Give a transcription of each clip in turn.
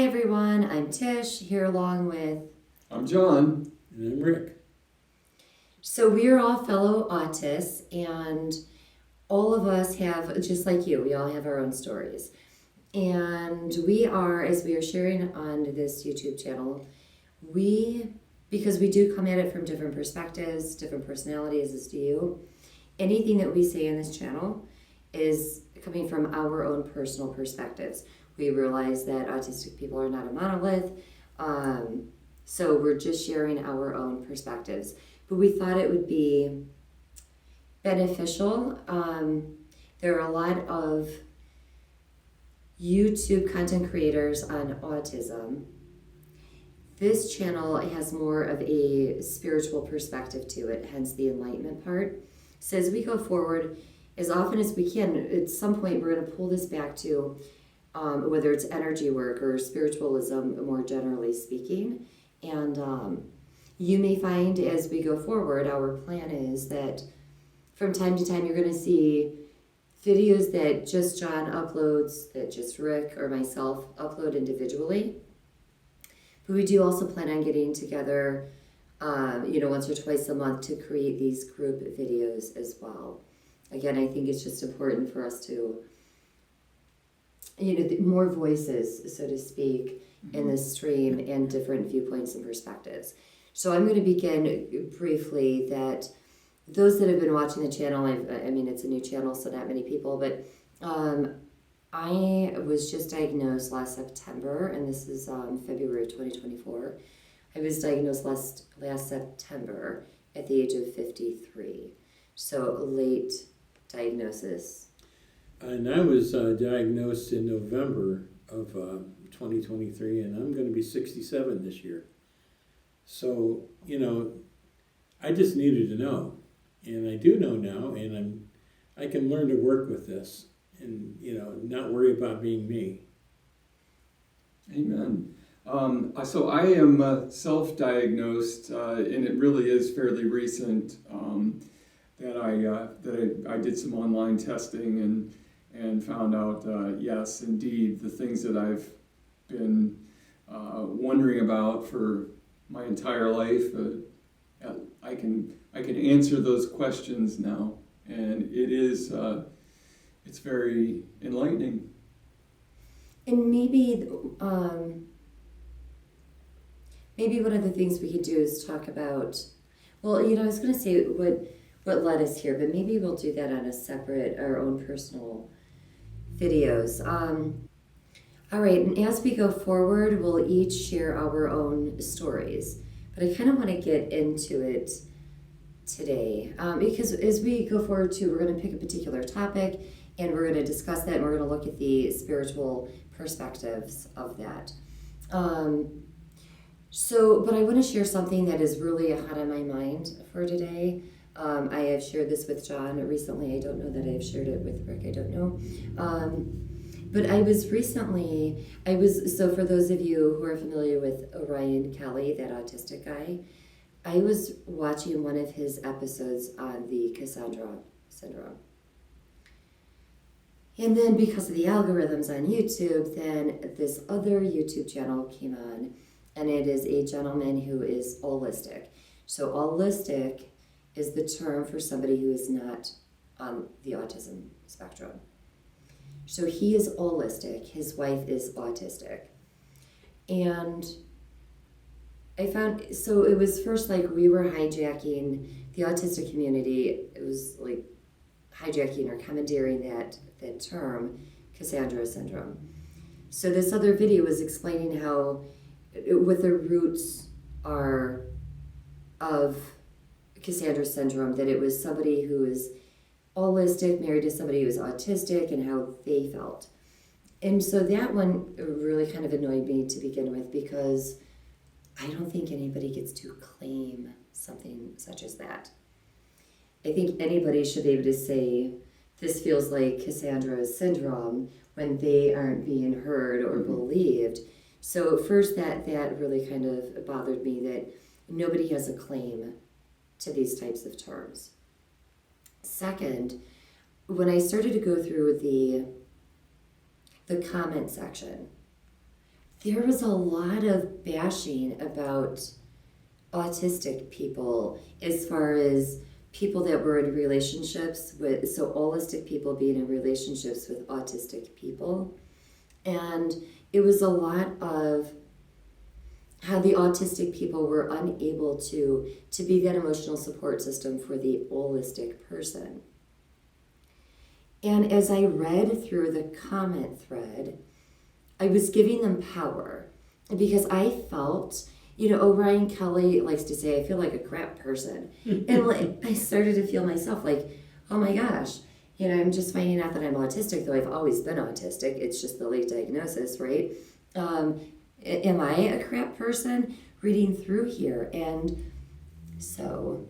everyone, I'm Tish, here along with... I'm John. And I'm Rick. So we're all fellow autists, and all of us have, just like you, we all have our own stories. And we are, as we are sharing on this YouTube channel, because we do come at it from different perspectives, different personalities as do you, anything that we say in this channel is coming from our own personal perspectives. We realize that autistic people are not a monolith, so we're just sharing our own perspectives. But we thought it would be beneficial. There are a lot of YouTube content creators on autism. This channel has more of a spiritual perspective to it, hence the enlightenment part. So as we go forward, as often as we can, at some point we're going to pull this back to whether it's energy work or spiritualism, more generally speaking. And you may find as we go forward, our plan is that from time to time you're going to see videos that just John uploads, that just Rick or myself upload individually. But we do also plan on getting together, once or twice a month to create these group videos as well. Again, I think it's just important for us to, more voices, so to speak, in this stream and different viewpoints and perspectives. So I'm going to begin briefly that those that have been watching the channel, it's a new channel, so not many people, but I was just diagnosed last September, and this is February of 2024. I was diagnosed last September at the age of 53, so a late diagnosis. And I was diagnosed in November of 2023, and I'm going to be 67 this year. So, I just needed to know. And I do know now, and I can learn to work with this and, not worry about being me. Amen. So I am self-diagnosed, and it really is fairly recent that I did some online testing and found out, yes, indeed, the things that I've been wondering about for my entire life, I can answer those questions now, and it is it's very enlightening. And maybe one of the things we could do is talk about, I was going to say what led us here, but maybe we'll do that on our own personal videos. All right, and as we go forward, we'll each share our own stories. But I kind of want to get into it today because as we go forward too, we're going to pick a particular topic and we're going to discuss that and we're going to look at the spiritual perspectives of that. But I want to share something that is really hot on my mind for today. I have shared this with John recently. I don't know that I've shared it with Rick. I don't know. But so for those of you who are familiar with Orion Kelly, that autistic guy, I was watching one of his episodes on the Cassandra syndrome. And then because of the algorithms on YouTube, then this other YouTube channel came on, and it is a gentleman who is autistic. So autistic is the term for somebody who is not on the autism spectrum. So he is autistic, his wife is autistic. And I found, so it was first like we were hijacking the autistic community. It was like hijacking or commandeering that term, Cassandra syndrome. So this other video was explaining how, what the roots are of Cassandra syndrome, that it was somebody who is autistic married to somebody who was autistic and how they felt. And so that one really kind of annoyed me to begin with because I don't think anybody gets to claim something such as that. I think anybody should be able to say, this feels like Cassandra's syndrome when they aren't being heard or believed. So first that really kind of bothered me that nobody has a claim to these types of terms. Second, when I started to go through the comment section, there was a lot of bashing about autistic people as far as people that were in relationships with, so holistic people being in relationships with autistic people. And it was a lot of how the autistic people were unable to be that emotional support system for the holistic person. And as I read through the comment thread, I was giving them power because I felt, Orion Kelly likes to say, I feel like a crap person. And like, I started to feel myself like, oh my gosh, I'm just finding out that I'm autistic, though I've always been autistic. It's just the late diagnosis, right? Am I a crap person reading through here? And so,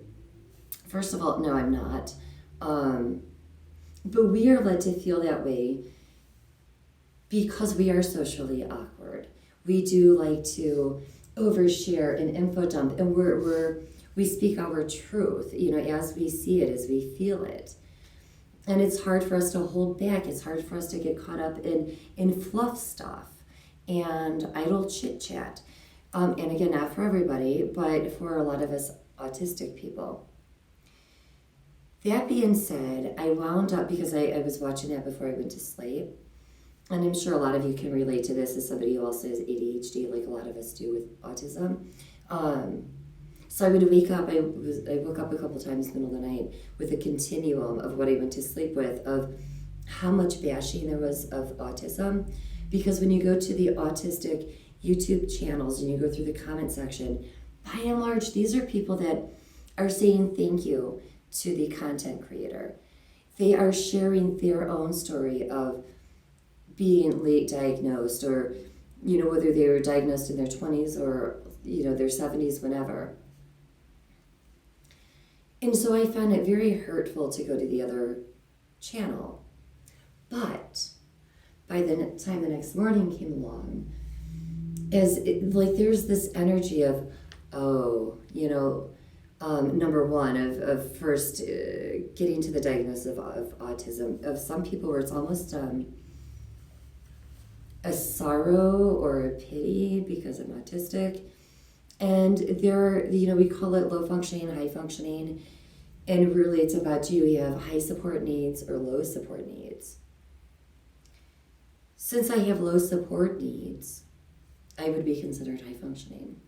first of all, no, I'm not. But we are led to feel that way because we are socially awkward. We do like to overshare and info dump, and we speak our truth, as we see it, as we feel it. And it's hard for us to hold back. It's hard for us to get caught up in fluff stuff and idle chit chat. And again, not for everybody, but for a lot of us autistic people. That being said, I wound up, because I was watching that before I went to sleep, and I'm sure a lot of you can relate to this as somebody who also has ADHD, like a lot of us do with autism. So I would wake up, I woke up a couple times in the middle of the night with a continuum of what I went to sleep with, of how much bashing there was of autism. Because when you go to the autistic YouTube channels and you go through the comment section, by and large, these are people that are saying thank you to the content creator. They are sharing their own story of being late diagnosed, or, whether they were diagnosed in their 20s or, their 70s, whenever. And so I found it very hurtful to go to the other channel. But by the time the next morning came along, there's this energy of, number one, of first getting to the diagnosis of autism, of some people where it's almost a sorrow or a pity because I'm autistic. And there, we call it low functioning, high functioning. And really it's about, do you have high support needs or low support needs? Since I have low support needs, I would be considered high functioning.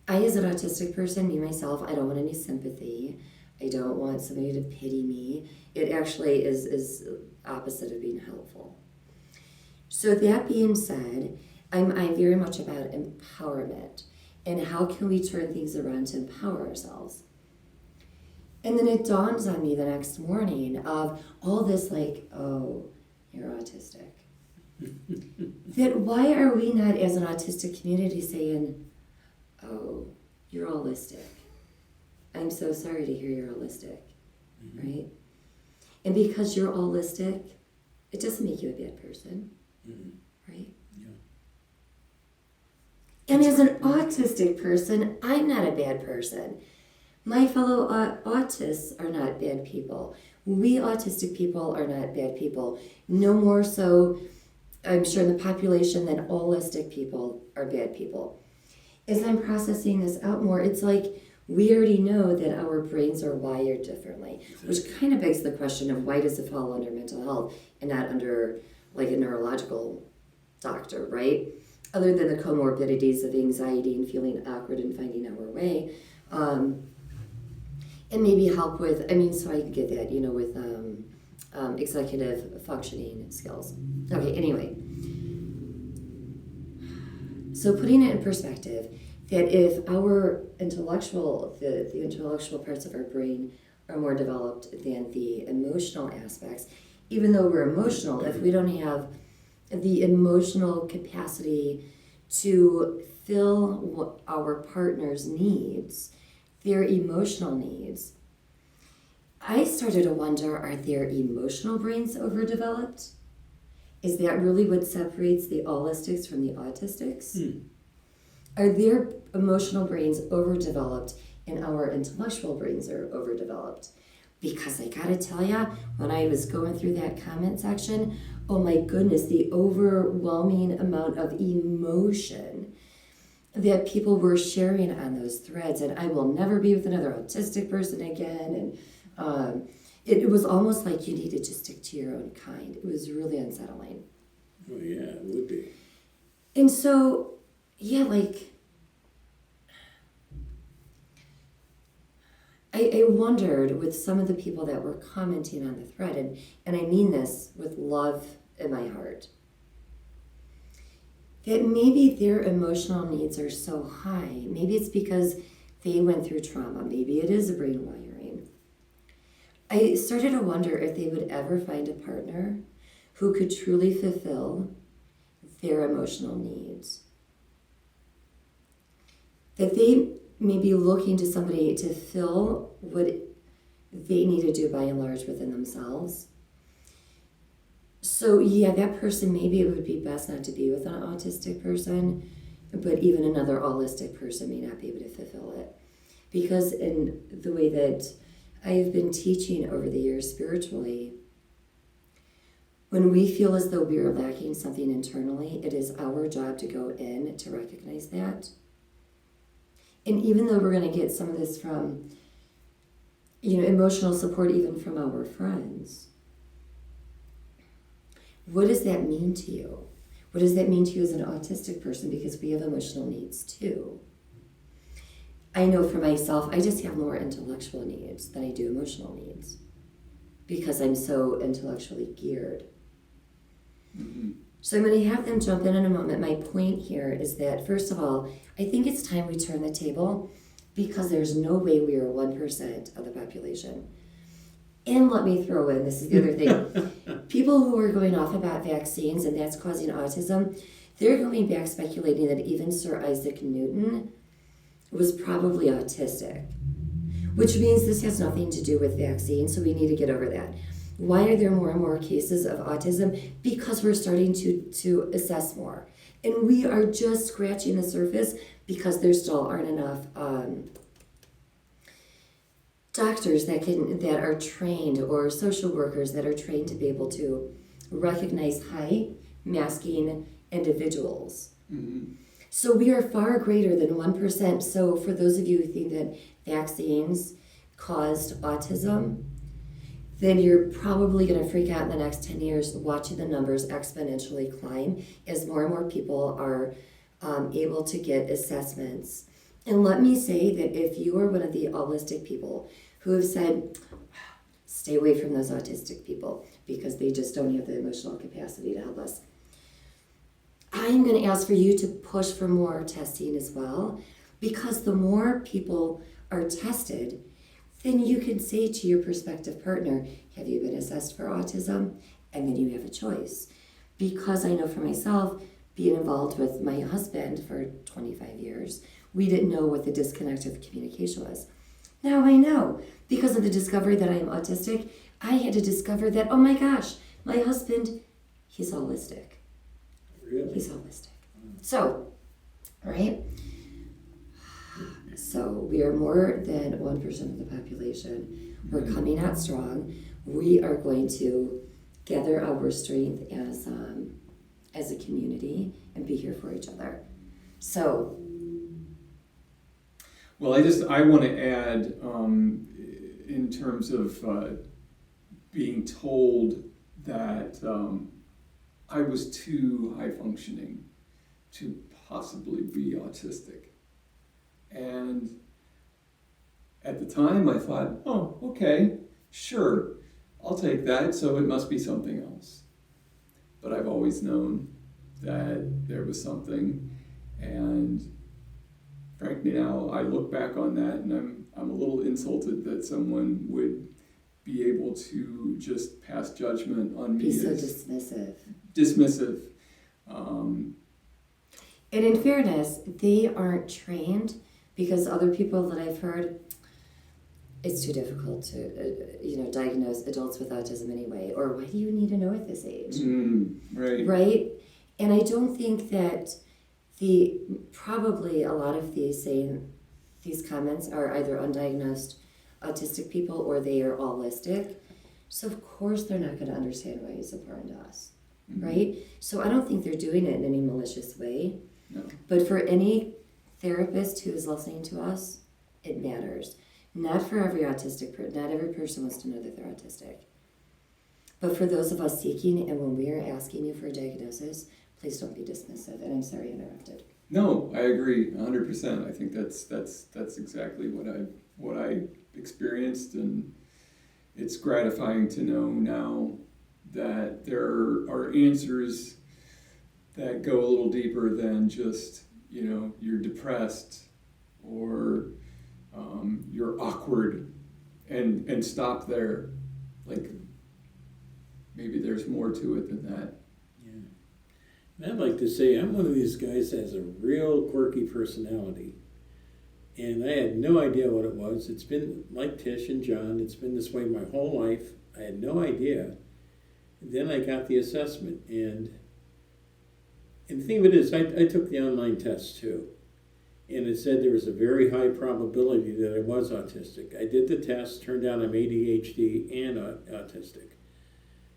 I, as an autistic person, me, myself, I don't want any sympathy. I don't want somebody to pity me. It actually is opposite of being helpful. So that being said, I'm very much about empowerment and how can we turn things around to empower ourselves. And then it dawns on me the next morning of all this like, oh, you're autistic. That why are we not, as an autistic community, saying, oh, you're holistic. I'm so sorry to hear you're holistic, right? And because you're holistic, it doesn't make you a bad person, right? Yeah. And as an autistic person, I'm not a bad person. My fellow autists are not bad people. We autistic people are not bad people. No more so, I'm sure, in the population than holistic people are bad people. As I'm processing this out more, it's like we already know that our brains are wired differently, which kind of begs the question of why does it fall under mental health and not under like a neurological doctor, right? Other than the comorbidities of anxiety and feeling awkward and finding our way. And maybe help with, so I get that, with executive functioning skills. Okay, anyway. So putting it in perspective, that if our intellectual, the intellectual parts of our brain are more developed than the emotional aspects, even though we're emotional, if we don't have the emotional capacity to fill our partner's needs, their emotional needs, I started to wonder, are their emotional brains overdeveloped? Is that really what separates the holistics from the autistics? Are their emotional brains overdeveloped and our intellectual brains are overdeveloped? Because I gotta tell ya, when I was going through that comment section, oh my goodness, the overwhelming amount of emotion that people were sharing on those threads, and I will never be with another autistic person again, and it was almost like you needed to stick to your own kind. It was really unsettling. Oh yeah, it would be. And so, yeah, like, I wondered with some of the people that were commenting on the thread, and I mean this with love in my heart, that maybe their emotional needs are so high. Maybe it's because they went through trauma. Maybe it is a brain wiring. I started to wonder if they would ever find a partner who could truly fulfill their emotional needs. That they may be looking to somebody to fill what they need to do by and large within themselves. So yeah, that person, maybe it would be best not to be with an autistic person, but even another allistic person may not be able to fulfill it. Because in the way that I have been teaching over the years spiritually, when we feel as though we are lacking something internally, it is our job to go in to recognize that. And even though we're going to get some of this from, emotional support even from our friends, what does that mean to you? What does that mean to you as an autistic person? Because we have emotional needs too. I know for myself, I just have more intellectual needs than I do emotional needs because I'm so intellectually geared. Mm-hmm. So I'm going to have them jump in a moment. My point here is that, first of all, I think it's time we turn the table because there's no way we are 1% of the population. And let me throw in, this is the other thing, people who are going off about vaccines and that's causing autism, they're going back speculating that even Sir Isaac Newton was probably autistic, which means this has nothing to do with vaccines, so we need to get over that. Why are there more and more cases of autism? Because we're starting to assess more. And we are just scratching the surface because there still aren't enough doctors that are trained or social workers that are trained to be able to recognize high masking individuals. Mm-hmm. So we are far greater than 1%. So for those of you who think that vaccines caused autism, then you're probably going to freak out in the next 10 years watching the numbers exponentially climb as more and more people are able to get assessments. And let me say that if you are one of the allistic people who have said, stay away from those autistic people because they just don't have the emotional capacity to help us, I'm going to ask for you to push for more testing as well, because the more people are tested, then you can say to your prospective partner, have you been assessed for autism? And then you have a choice. Because I know for myself, being involved with my husband for 25 years, we didn't know what the disconnect of communication was. Now I know. Because of the discovery that I am autistic, I had to discover that, oh my gosh, my husband, he's allistic. Really? He's holistic. So, right? So we are more than 1% of the population. We're coming out strong. We are going to gather our strength as a community and be here for each other. So, well, I want to add in terms of being told that I was too high functioning to possibly be autistic. And at the time I thought, oh, okay, sure, I'll take that, so it must be something else. But I've always known that there was something, and frankly now I look back on that and I'm a little insulted that someone would be able to just pass judgment on me. Be so as dismissive. And in fairness, they aren't trained because other people that I've heard, it's too difficult to diagnose adults with autism anyway. Or why do you need to know at this age? Right. Right? And I don't think that probably a lot of these comments are either undiagnosed autistic people or they are allistic. So of course they're not going to understand why it's important to us, right? So I don't think they're doing it in any malicious way. No. But for any therapist who is listening to us, it matters. Not for every autistic person. Not every person wants to know that they're autistic. But for those of us seeking, and when we are asking you for a diagnosis, please don't be dismissive. And I'm sorry I interrupted. No, I agree 100%. I think that's exactly what I experienced, and it's gratifying to know now that there are answers that go a little deeper than just, you're depressed or you're awkward and stop there. Like, maybe there's more to it than that. Yeah. And I'd like to say I'm one of these guys that has a real quirky personality. And I had no idea what it was. It's been like Tish and John. It's been this way my whole life. I had no idea. And then I got the assessment. And the thing of it is, I took the online test too. And it said there was a very high probability that I was autistic. I did the test. Turned out I'm ADHD and autistic.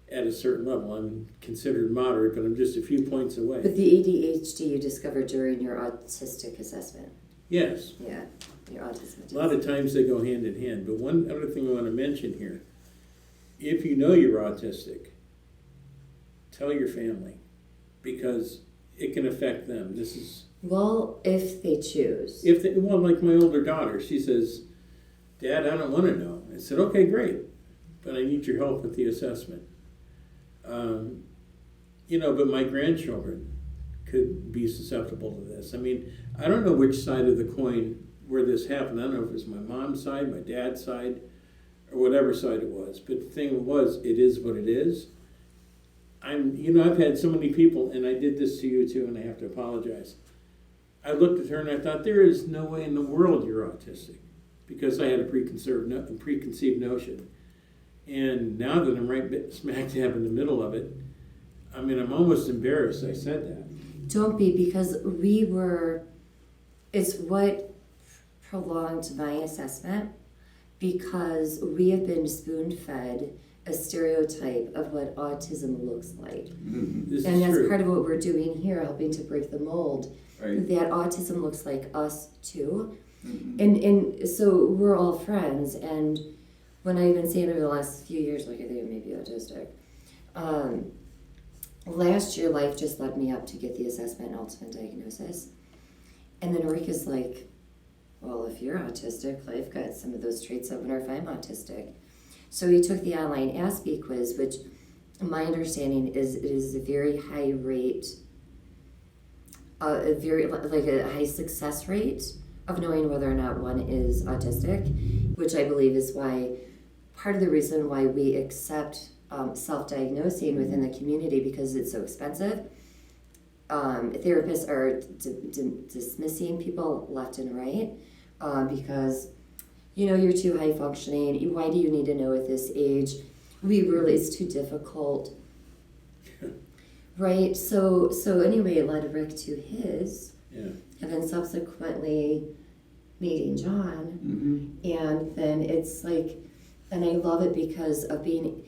At a certain level, I'm considered moderate, but I'm just a few points away. But the ADHD you discovered during your autistic assessment. Yes. Yeah, your autism. A lot of times they go hand in hand. But one other thing I want to mention here, if you know you're autistic, tell your family, because it can affect them. This is... Well, if they choose. Like my older daughter, she says, Dad, I don't want to know. I said, okay, great, but I need your help with the assessment. But my grandchildren could be susceptible to this. I mean, I don't know which side of the coin where this happened. I don't know if it was my mom's side, my dad's side, or whatever side it was. But the thing was, it is what it is. I've had so many people, and I did this to you too, and I have to apologize. I looked at her and I thought, there is no way in the world you're autistic, because I had a preconceived notion. And now that I'm right smack dab in the middle of it, I mean, I'm almost embarrassed I said that. Don't be, because it's what prolonged my assessment, because we have been spoon-fed a stereotype of what autism looks like. Mm-hmm. And that's part of what we're doing here, helping to break the mold, Right. that autism looks like us too. Mm-hmm. And so we're all friends, and when I've been saying over the last few years, like I think I may be autistic, last year life just led me up to get the assessment and ultimate diagnosis. And then Rick is like, well, if you're autistic, I've got some of those traits. I wonder if I'm autistic. So he took the online Aspie quiz, which my understanding is it is a very high rate, a high success rate of knowing whether or not one is autistic, which I believe is why part of the reason why we accept self-diagnosing within the community, because it's so expensive. Therapists are dismissing people left and right because, you're too high functioning. Why do you need to know at this age? It's too difficult. Right? So anyway, it led Rick to his, and then subsequently meeting John. Mm-hmm. And then it's like, and I love it because of being,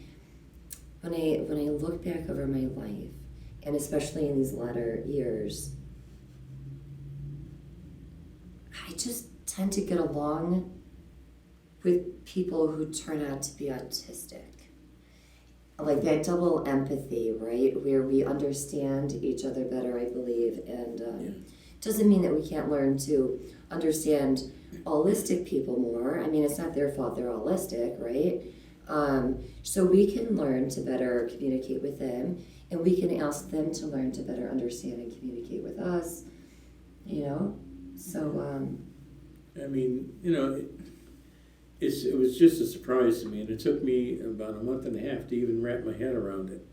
when I look back over my life, and especially in these latter years, I just tend to get along with people who turn out to be autistic. Like that double empathy, right? Where we understand each other better, I believe. And doesn't mean that we can't learn to understand allistic people more. I mean, it's not their fault they're allistic, right? So we can learn to better communicate with them, and we can ask them to learn to better understand and communicate with us, So, I mean, it was just a surprise to me, and it took me about a month and a half to even wrap my head around it.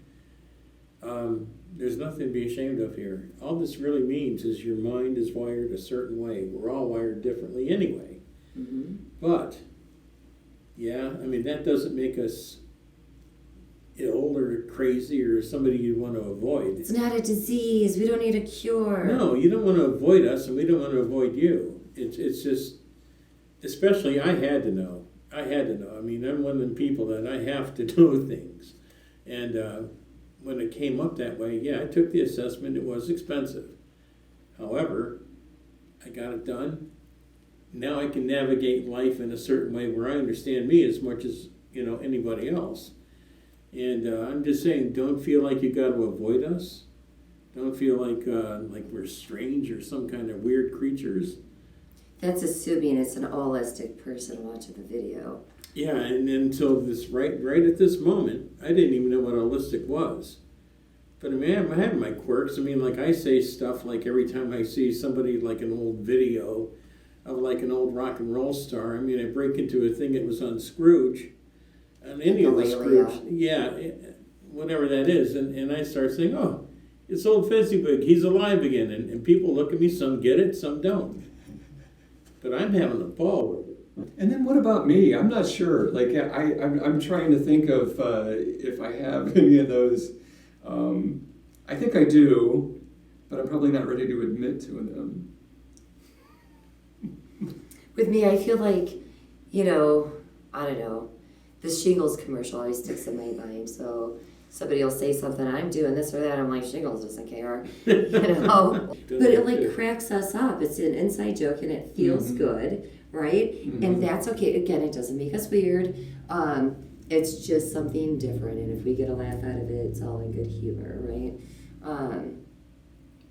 There's nothing to be ashamed of here. All this really means is your mind is wired a certain way. We're all wired differently anyway. mm-hmm. But, that doesn't make us ill or crazy or somebody you want to avoid. It's not a disease. We don't need a cure. No, you don't want to avoid us, and we don't want to avoid you. It's just, especially I had to know. I had to know. I mean, I'm one of them people that I have to know things. And when it came up that way, yeah, I took the assessment. It was expensive. However, I got it done. Now I can navigate life in a certain way where I understand me as much as, anybody else. And I'm just saying, don't feel like you got to avoid us. Don't feel like we're strange or some kind of weird creatures. That's assuming it's an holistic person watching the video. Yeah, and until this right at this moment, I didn't even know what holistic was. But I mean, I have my quirks. I mean, like I say stuff like every time I see somebody like an old video of like an old rock and roll star. I mean, I break into a thing that was on Scrooge, on any of the Scrooge, yeah, whatever that is, and I start saying, oh, it's old Fezzywig, he's alive again, and people look at me. Some get it, some don't. But I'm having a ball with it. And then what about me? I'm not sure. Like I'm trying to think of if I have any of those. I think I do, but I'm probably not ready to admit to them. With me, I feel like, I don't know, the shingles commercial always sticks in my mind. So somebody will say something, I'm doing this or that. I'm like, shingles doesn't care, But it like cracks us up. It's an inside joke and it feels good, right? And that's okay. Again, it doesn't make us weird. It's just something different. And if we get a laugh out of it, it's all in good humor, right?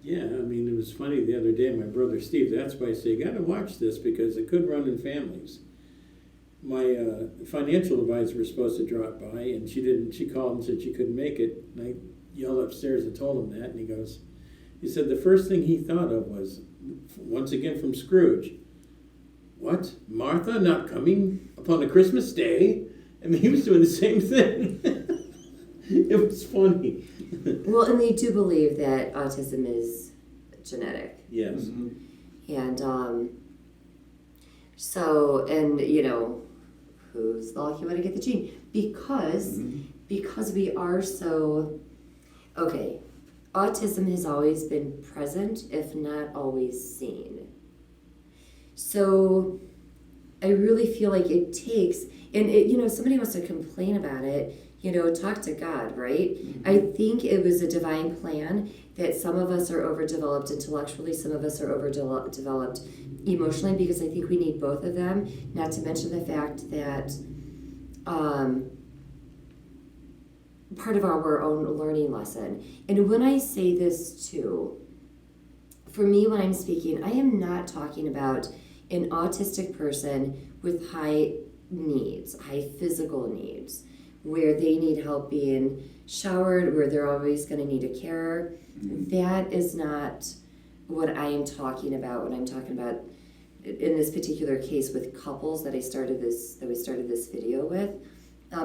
Yeah, I mean, it was funny the other day, my brother Steve, that's why I say, you got to watch this because it could run in families. My financial advisor was supposed to drop by, and she didn't. She called and said she couldn't make it. And I yelled upstairs and told him that, and he said the first thing he thought of was, once again from Scrooge, what, Martha not coming upon a Christmas day? I mean, he was doing the same thing. It was funny. Well, and they do believe that autism is genetic. Yes. And who's the lucky one to get the gene? Because we are so, okay, autism has always been present, if not always seen. So I really feel like it takes, and somebody wants to complain about it, talk to God, right? I think it was a divine plan that some of us are overdeveloped intellectually, some of us are overdeveloped emotionally, because I think we need both of them, not to mention the fact that part of our own learning lesson. And when I say this too, for me, when I'm speaking, I am not talking about an autistic person with high needs, high physical needs, where they need help being showered, where they're always going to need a carer. That is not what I am talking about when I'm talking about, in this particular case, with couples that we started this video with.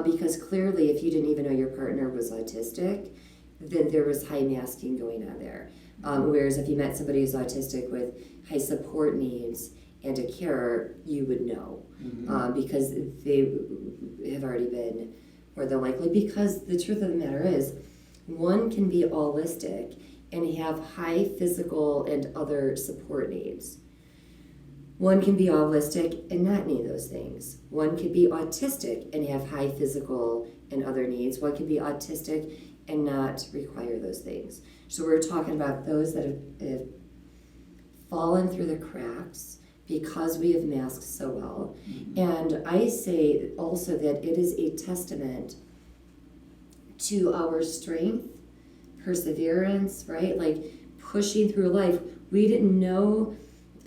Because clearly, if you didn't even know your partner was autistic, then there was high masking going on there. Whereas if you met somebody who's autistic with high support needs and a carer, you would know. Because they have already been more than likely. Because the truth of the matter is, one can be allistic and have high physical and other support needs. One can be allistic and not need those things. One could be autistic and have high physical and other needs. One can be autistic and not require those things. So we're talking about those that have fallen through the cracks because we have masked so well. And I say also that it is a testament to our strength, perseverance, right? Like pushing through life. We didn't know,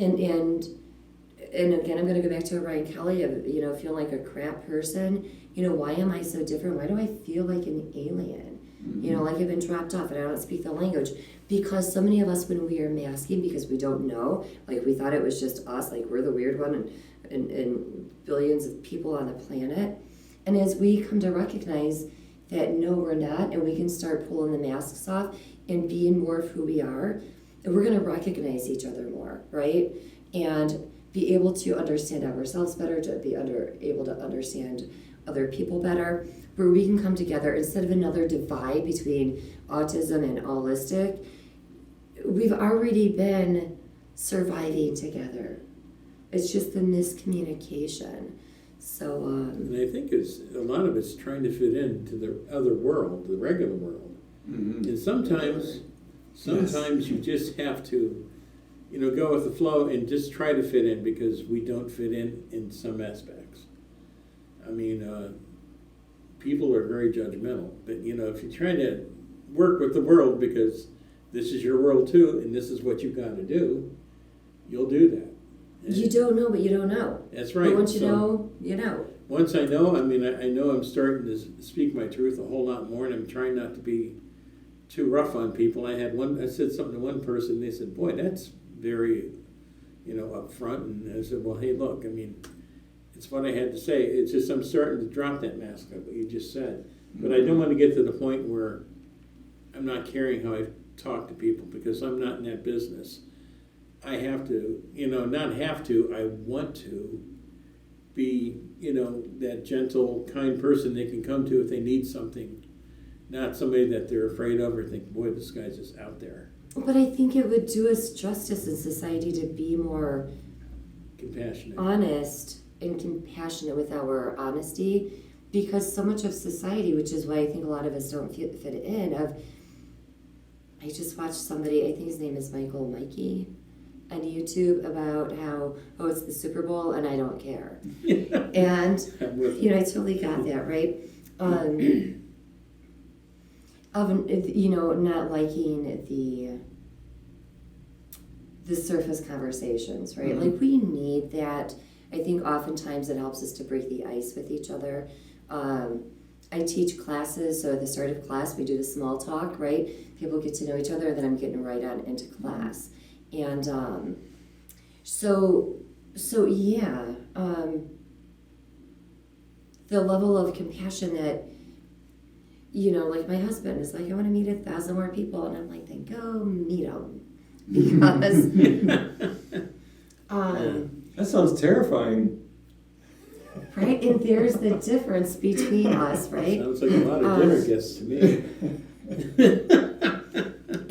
and again, I'm going to go back to Ryan Kelly of, feeling like a crap person. Why am I so different? Why do I feel like an alien? Like I've been dropped off and I don't speak the language. Because so many of us, when we are masking, because we don't know, like we thought it was just us, like we're the weird one and billions of people on the planet. And as we come to recognize that no, we're not, and we can start pulling the masks off and being more of who we are, and we're going to recognize each other more, right? And be able to understand ourselves better, to be able to understand other people better, where we can come together instead of another divide between autism and allistic. We've already been surviving together. It's just the miscommunication. So, And I think it's a lot of it's trying to fit into the other world, the regular world. Mm-hmm. And sometimes you just have to, go with the flow and just try to fit in, because we don't fit in some aspects. I mean, people are very judgmental, but if you're trying to work with the world because this is your world too, and this is what you've got to do, you'll do that. And you don't know what you don't know. that's right. But once you So, know, you know. once I know, I know I'm starting to speak my truth a whole lot more, and I'm trying not to be too rough on people. I said something to one person, and they said, "Boy, that's very, upfront." And I said, "Well, hey, look, it's what I had to say. It's just I'm starting to drop that mask of what you just said. But I don't want to get to the point where I'm not caring how I talk to people, because I'm not in that business. I have to, not have to, I want to be, that gentle, kind person they can come to if they need something. Not somebody that they're afraid of or think, boy, this guy's just out there." But I think it would do us justice in society to be more Compassionate. honest and compassionate with our honesty, because so much of society, which is why I think a lot of us don't fit in, I just watched somebody, I think his name is Mikey, on YouTube about how, it's the Super Bowl and I don't care. And, I totally got that, right? Not liking the surface conversations, right? Mm-hmm. Like, we need that. I think oftentimes it helps us to break the ice with each other. I teach classes, so at the start of class, we do the small talk, right? People get to know each other, and then I'm getting right on into class. And the level of compassion that, like my husband is like, I want to meet 1,000 more people. And I'm like, then go meet them. Because, That sounds terrifying. right? And there's the difference between us, right? Sounds like a lot of dinner guests to me.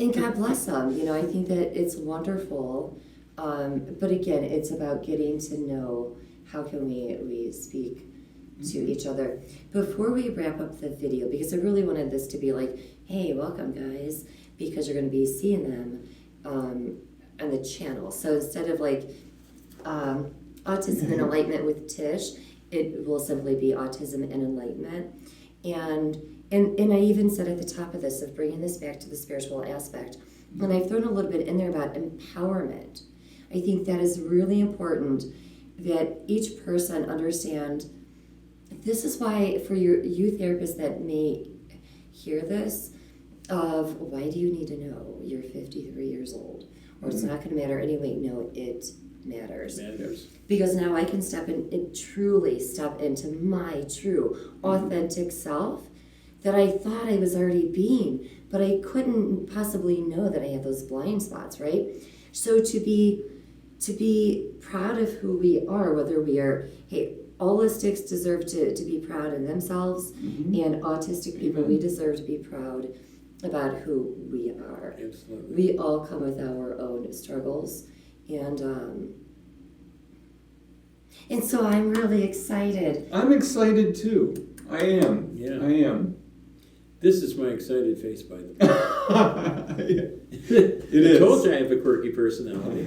And God bless them. I think that it's wonderful. But again, it's about getting to know how can we speak to each other. Before we wrap up the video, because I really wanted this to be like, hey, welcome guys, because you're going to be seeing them on the channel. So instead of like Autism and Enlightenment with Tish, it will simply be Autism and Enlightenment. And I even said at the top of this, of bringing this back to the spiritual aspect, and I've thrown a little bit in there about empowerment. I think that is really important, that each person understand. This is why, for you therapists that may hear this, of why do you need to know you're 53 years old? Or it's not going to matter anyway. No, it matters. Because now I can step in and truly step into my true, authentic self that I thought I was already being, but I couldn't possibly know that I had those blind spots, right? So to be proud of who we are, whether we are, hey, Holistics deserve to be proud in themselves, and autistic people, we deserve to be proud about who we are. Absolutely. We all come with our own struggles, and so I'm really excited. I'm excited too. I am. Yeah. I am. This is my excited face, by the way. It I told you I have a quirky personality.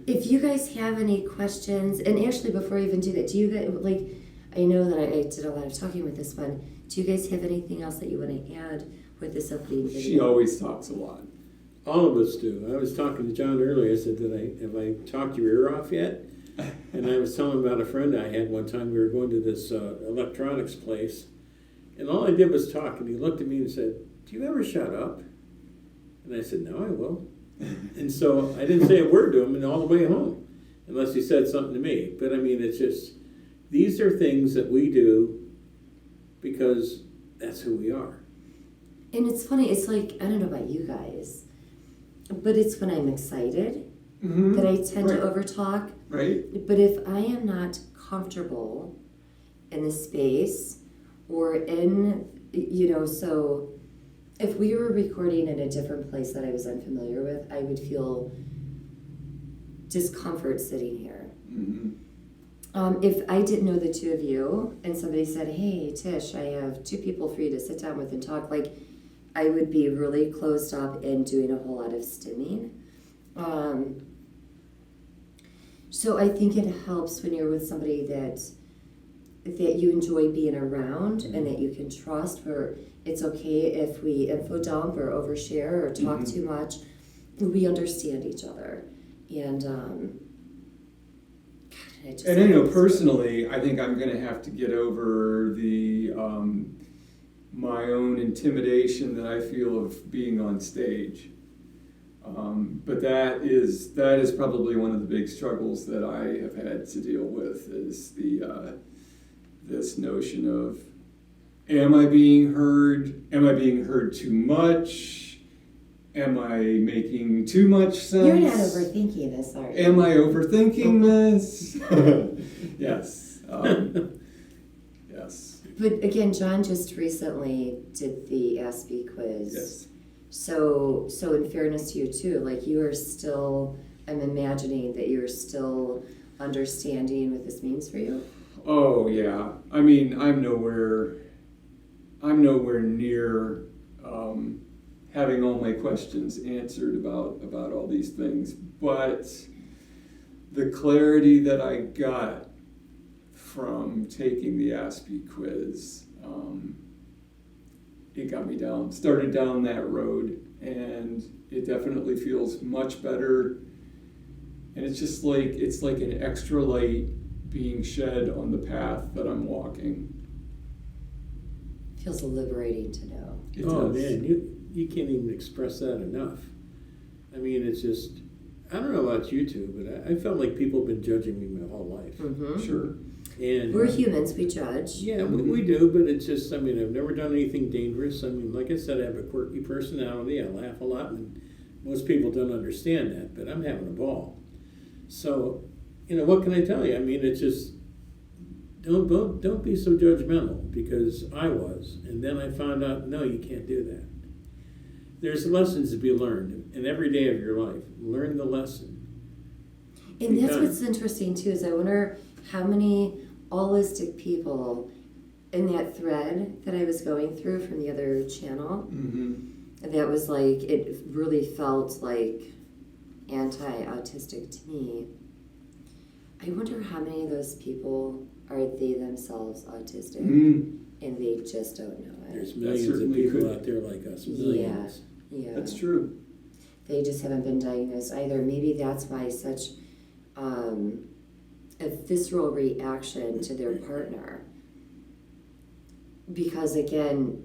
If you guys have any questions, and actually before I even do that, do you guys, like, I know that I did a lot of talking with this one, do you guys have anything else that you want to add with this opening video? She always talks a lot. All of us do. I was talking to John earlier. I said, have I talked your ear off yet? And I was telling him about a friend I had one time. We were going to this electronics place, and all I did was talk, and he looked at me and said, "Do you ever shut up?" And I said, "No, I will." And so I didn't say a word to him and all the way home, unless he said something to me. But it's just, these are things that we do because that's who we are. And it's funny, it's like, I don't know about you guys, but it's when I'm excited that I tend to overtalk. Right. But if I am not comfortable in the space or in, so if we were recording in a different place that I was unfamiliar with, I would feel discomfort sitting here. If I didn't know the two of you and somebody said, hey, Tish, I have two people for you to sit down with and talk, like, I would be really closed up and doing a whole lot of stimming. So I think it helps when you're with somebody that you enjoy being around and that you can trust, where it's okay if we info dump or overshare or talk too much. We understand each other. And And I know personally, I think I'm going to have to get over the my own intimidation that I feel of being on stage. But that is probably one of the big struggles that I have had to deal with, is the this notion of, am I being heard? Am I being heard too much? Am I making too much sense? You're not overthinking this, are you? Am I overthinking this? Yes. Yes. But again, John just recently did the Ask Me quiz. Yes. So in fairness to you too, like, you are still, I'm imagining that you're still understanding what this means for you. Oh yeah. I mean, I'm nowhere near having all my questions answered about all these things, but the clarity that I got from taking the Ask Me quiz, it got me started down that road, and it definitely feels much better. And it's like an extra light being shed on the path that I'm walking. Feels liberating to know. It Oh does. man, you can't even express that enough. I mean, it's just, I don't know about you two, but I felt like people have been judging me my whole life. Mm-hmm. Sure. And We're humans, we judge. yeah, we do, but it's just, I mean, I've never done anything dangerous. I mean, like I said, I have a quirky personality. I laugh a lot, and most people don't understand that, but I'm having a ball. So, what can I tell you? I mean, it's just, don't be so judgmental, because I was, and then I found out, no, you can't do that. There's lessons to be learned in every day of your life. Learn the lesson. And that's what's interesting too, is I wonder how many allistic people in that thread that I was going through from the other channel, that was like, it really felt like anti-autistic to me. I wonder how many of those people are they themselves autistic and they just don't know it. There's millions of people out there like us. Millions. Yeah. That's true. They just haven't been diagnosed either. Maybe that's why such a visceral reaction to their partner. Because again,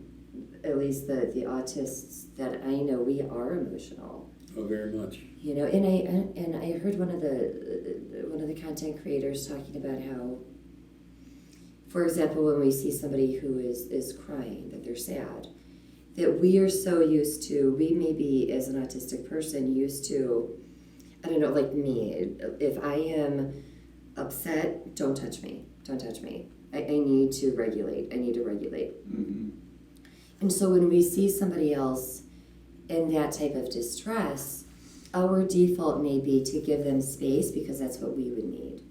at least the autists that I know, we are emotional. Oh, very much. And I heard one of the content creators talking about how, for example, when we see somebody who is crying, that they're sad, that we are so used to, we may be, as an autistic person, used to, I don't know, like me, if I am upset, don't touch me. I need to regulate. And so when we see somebody else in that type of distress, our default may be to give them space, because that's what we would need.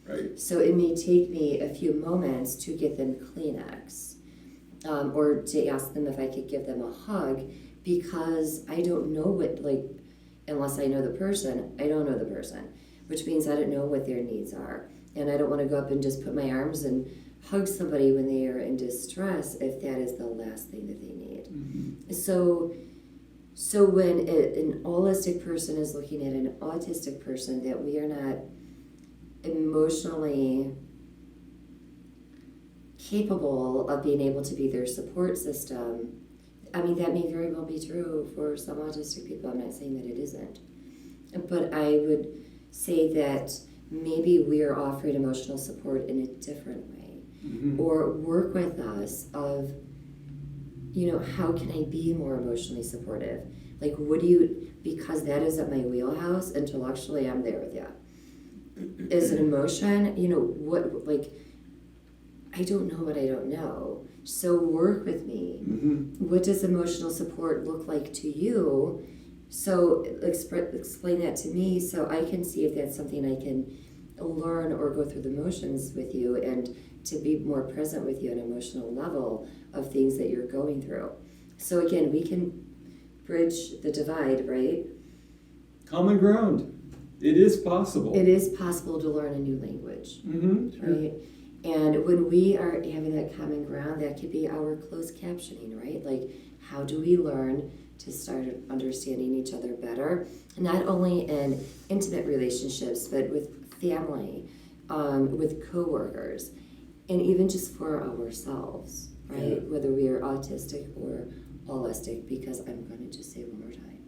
Right. So it may take me a few moments to get them Kleenex, or to ask them if I could give them a hug, because I don't know what, like, unless I know the person, I don't know the person, which means I don't know what their needs are. And I don't want to go up and just put my arms and hug somebody when they are in distress if that is the last thing that they need. So when an allistic person is looking at an autistic person, that we are not emotionally capable of being able to be their support system, I mean, that may very well be true for some autistic people. I'm not saying that it isn't. But I would say that maybe we are offering emotional support in a different way. Or work with us of, how can I be more emotionally supportive? Like, because that isn't my wheelhouse, intellectually I'm there with you. As an emotion, I don't know what I don't know. So work with me. What does emotional support look like to you? So explain that to me, so I can see if that's something I can learn or go through the motions with you and to be more present with you on an emotional level of things that you're going through. So again, we can bridge the divide, right? Common ground. It is possible. It is possible to learn a new language, Mm-hmm. right? And when we are having that common ground, that could be our closed captioning, right? Like, how do we learn to start understanding each other better? Not only in intimate relationships, but with family, with coworkers, and even just for ourselves, right? Yeah. Whether we are autistic or allistic, because I'm going to just say one more time,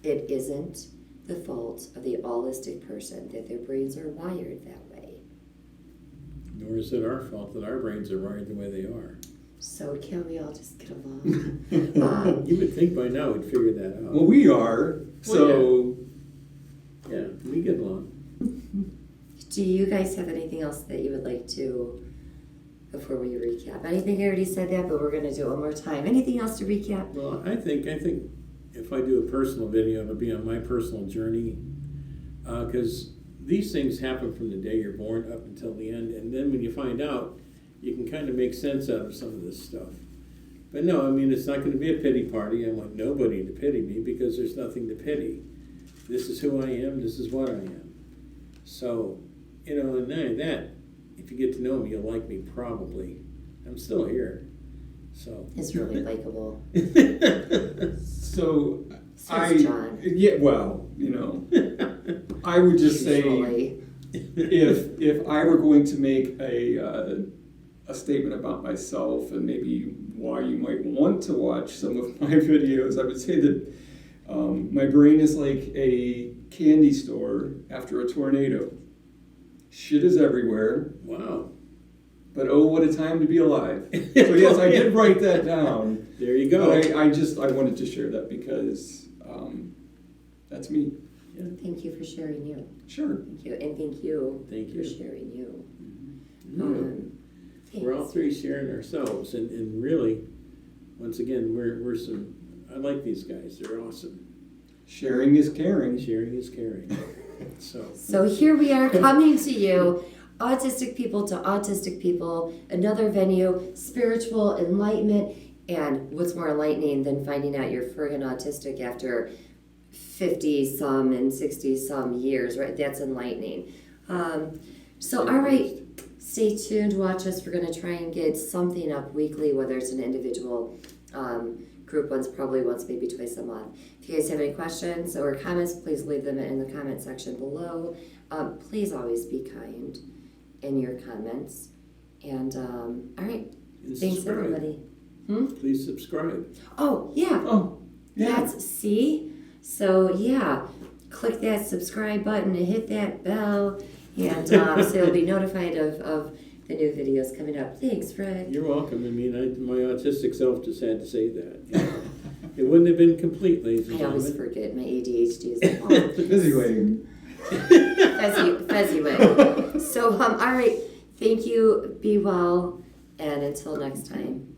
it isn't the fault of the allistic person that their brains are wired that way. Nor is it our fault that our brains are wired the way they are. So can we all just get along? You would think by now we'd figure that out. Well, we are. So, Yeah, we get along. Do you guys have anything else that you would like to, before we recap? I think I already said that, but we're going to do it one more time. Anything else to recap? Well, I think if I do a personal video, it'll be on my personal journey, because these things happen from the day you're born up until the end, and then when you find out, you can kind of make sense out of some of this stuff. But no, I mean, it's not going to be a pity party. I want nobody to pity me because there's nothing to pity. This is who I am. This is what I am. So, and that, if you get to know me, you'll like me probably. I'm still here. So It's really likable. so Says John. Yeah, well, I would just say, Usually. if I were going to make a statement about myself and maybe why you might want to watch some of my videos, I would say that my brain is like a candy store after a tornado. Shit is everywhere, wow. but oh, what a time to be alive. So yes, I did write that down. There you go. But I wanted to share that because that's me. Yeah. Thank you for sharing you. Sure. Thank you. And thank you Thank for you. sharing you. Yeah. We're all Thanks. three sharing ourselves, and really, once again, I like these guys. They're awesome. Sharing is caring. Sharing is caring. So here we are coming to you, autistic people to autistic people, another venue, spiritual enlightenment, and what's more enlightening than finding out you're friggin' autistic after 50-some and 60-some years, right? That's enlightening. So, all right, stay tuned, watch us. We're going to try and get something up weekly, whether it's an individual group once, probably once, maybe twice a month. If you guys have any questions or comments, please leave them in the comment section below. Please always be kind in your comments. And, all right, And thanks, subscribe. everybody. Please subscribe. Oh, yeah. Oh, yeah. So yeah, click that subscribe button and hit that bell, and so you'll be notified of the new videos coming up. Thanks, Fred. You're welcome. I mean, my autistic self just had to say that. It wouldn't have been complete, ladies and I always gentlemen. forget my ADHD is Busy waiting. fuzzy way. So all right, thank you. Be well, and until next time.